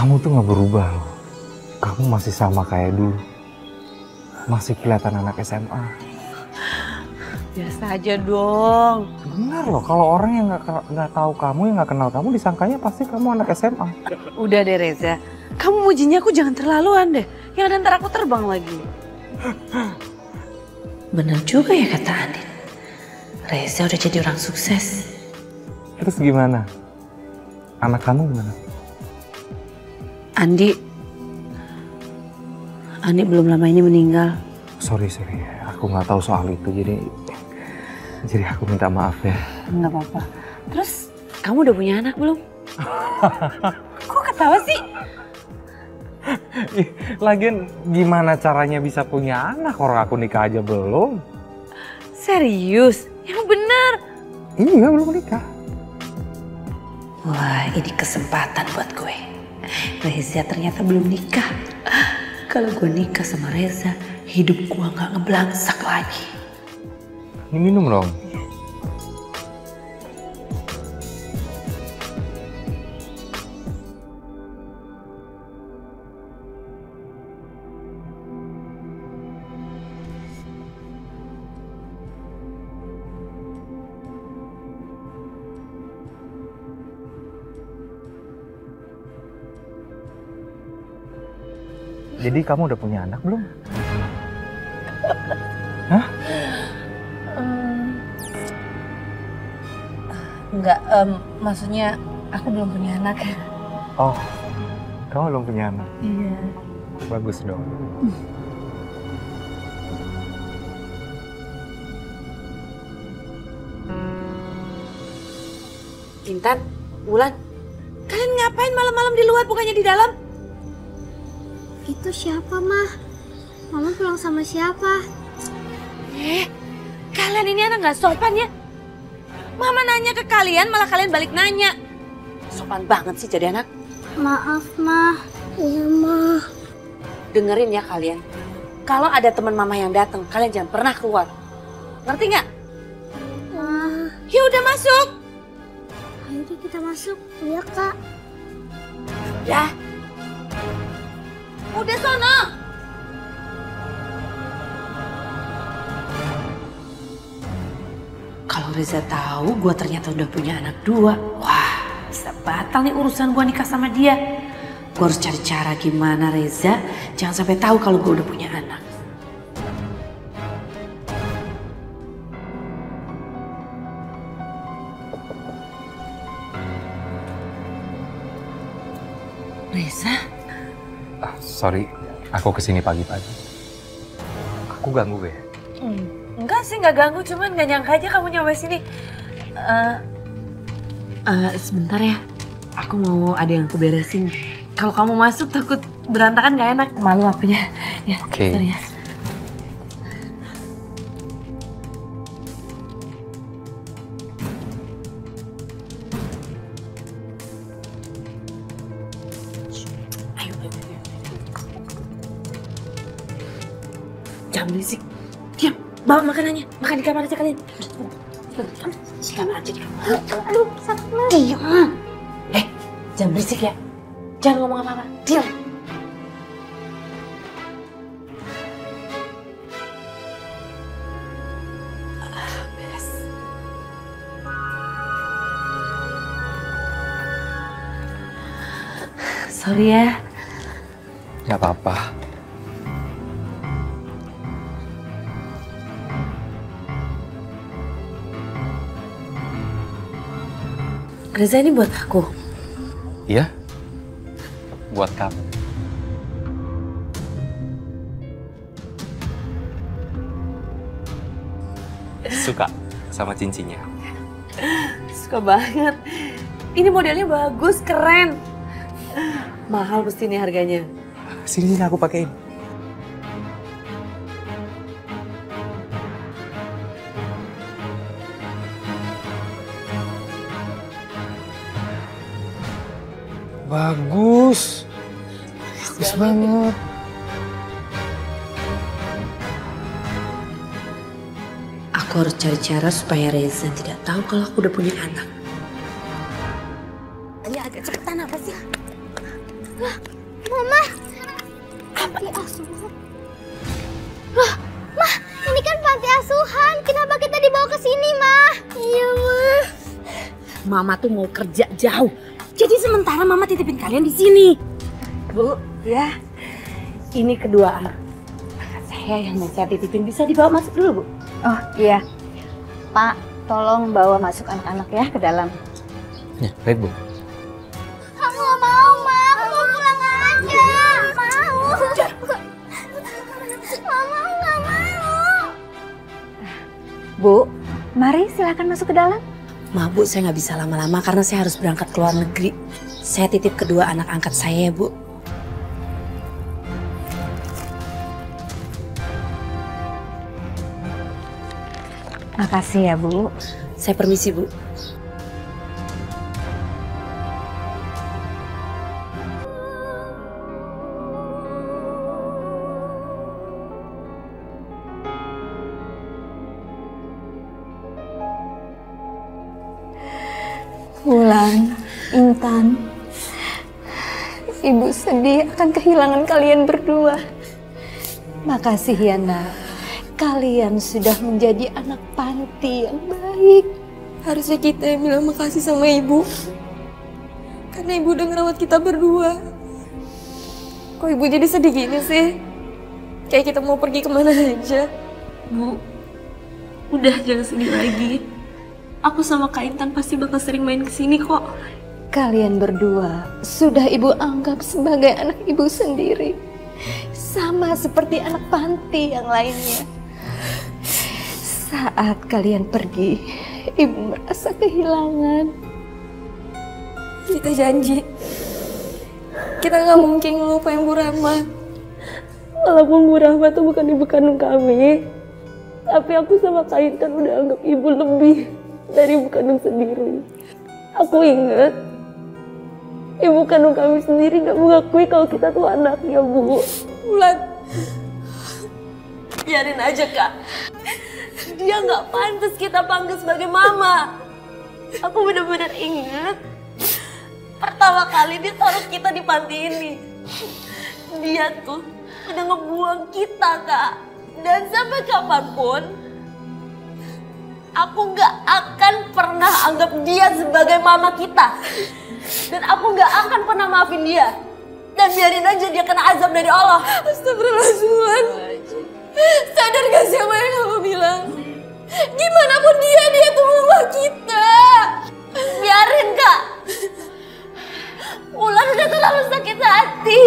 Kamu tuh gak berubah loh. Kamu masih sama kayak dulu. Masih kelihatan anak SMA. Biasa aja dong. Benar loh, kalau orang yang nggak tahu kamu, yang nggak kenal kamu, disangkanya pasti kamu anak SMA. Udah deh Reza, kamu mujinya aku jangan terlaluan deh. Yang ada ntar aku terbang lagi. Bener juga ya kata Andin. Reza udah jadi orang sukses. Terus gimana? Anak kamu gimana? Andi belum lama ini meninggal. Sorry, aku nggak tahu soal itu, jadi aku minta maaf ya. Nggak apa-apa. Terus kamu udah punya anak belum? Kok ketawa sih? Lagian gimana caranya bisa punya anak orang aku nikah aja belum? Serius? Yang bener? Iya, belum nikah. Wah, ini kesempatan buat gue. Reza ternyata belum nikah. Kalau gue nikah sama Reza, hidup gue nggak ngeblansak lagi. Ini minum dong. Jadi kamu udah punya anak belum? Hah? Enggak, maksudnya aku belum punya anak. Oh, kamu belum punya anak? Iya. Bagus dong. Intan, Wulan, kalian ngapain malam-malam di luar bukannya di dalam? Itu siapa, Mah? Mama pulang sama siapa? Kalian ini anak nggak sopan ya? Mama nanya ke kalian, malah kalian balik nanya. Sopan banget sih jadi anak. Maaf, Mah. Iya, Mah. Dengerin ya kalian. Kalau ada teman mama yang datang, kalian jangan pernah keluar. Ngerti nggak? Mah. Ya udah masuk. Ayo deh kita masuk. Iya, Kak. Ya. Udah sono. Kalau Reza tahu gue ternyata udah punya anak 2, wah bisa batal nih urusan gue nikah sama dia. Gue harus cari cara gimana Reza jangan sampai tahu kalau gue udah punya anak. Reza? Sorry, aku kesini pagi-pagi. Aku ganggu ya? Enggak sih, nggak ganggu, cuman nggak nyangka aja kamu nyoba sini. Sebentar ya, aku mau ada yang aku beresin. Kalau kamu masuk takut berantakan nggak enak, malu akunya. Ya, Oke. Bentar ya. Ayo. Jangan berisik. Diam, bawa makanannya. Makan di kamar aja kalian. Di kamar aja di kamar. Aduh, sakit, Mah. Diam. Jangan berisik ya. Jangan ngomong apa-apa. Diam. Beres. Sorry ya. Gak apa-apa. Reza ini buat aku. Iya? Buat kamu. Suka sama cincinnya? Suka banget. Ini modelnya bagus, keren. Mahal pasti nih harganya. Sini aku pakein. Bagus. Bagus banget. Aku harus cari cara supaya Reza tidak tahu kalau aku udah punya anak. Ya agak cepetan apa sih? Panti asuhan. Loh, Mah, ini kan panti asuhan. Kenapa kita dibawa ke sini, Mah? Iya, Mah. Mama tuh mau kerja jauh. Jadi sementara Mama titipin kalian di sini. Bu, ya. Ini kedua anak saya yang mau saya titipin, bisa dibawa masuk dulu, Bu. Oh iya, Pak, tolong bawa masuk anak-anak ya ke dalam. Ya, baik Bu. Aku nggak mau, Ma. Aku mau pulang aja. Mau. Mama nggak mau. Bu, mari silakan masuk ke dalam. Ma, Bu, saya nggak bisa lama-lama karena saya harus berangkat ke luar negeri. Saya titip kedua anak angkat saya ya, Bu. Makasih ya, Bu. Saya permisi, Bu. Wulan, Intan, Ibu sedih akan kehilangan kalian berdua. Makasih ya, Nak. Kalian sudah menjadi anak panti yang baik. Harusnya kita yang bilang makasih sama ibu. Karena ibu udah ngerawat kita berdua. Kok ibu jadi sedih gini sih? Kayak kita mau pergi kemana aja. Bu, udah jangan sedih lagi. Aku sama Kak Intan pasti bakal sering main kesini kok. Kalian berdua sudah Ibu anggap sebagai anak Ibu sendiri. Sama seperti anak panti yang lainnya. Saat kalian pergi, Ibu merasa kehilangan. Kita janji. Kita nggak mungkin ngelupain Bu Rahma. Walaupun Bu Rahma tuh bukan ibu kandung kami. Tapi aku sama Kak Intan udah anggap ibu lebih dari ibu kandung sendiri. Aku ingat ibu kandung kami sendiri gak mengakui kalau kita tuh anaknya, Bu. Bulan, biarin aja Kak. Dia gak pantas kita panggil sebagai mama. Aku benar-benar ingat pertama kali dia taruh kita di panti ini. Dia tuh udah ngebuang kita, Kak. Dan sampai kapanpun aku gak akan pernah anggap dia sebagai mama kita. Dan aku gak akan pernah maafin dia. Dan biarin aja dia kena azab dari Allah. Astagfirullahaladzim. Sadar gak sih apa yang kamu bilang? Gimana pun dia tuh mama kita. Biarin Kak. Ulan udah terlalu sakit hati.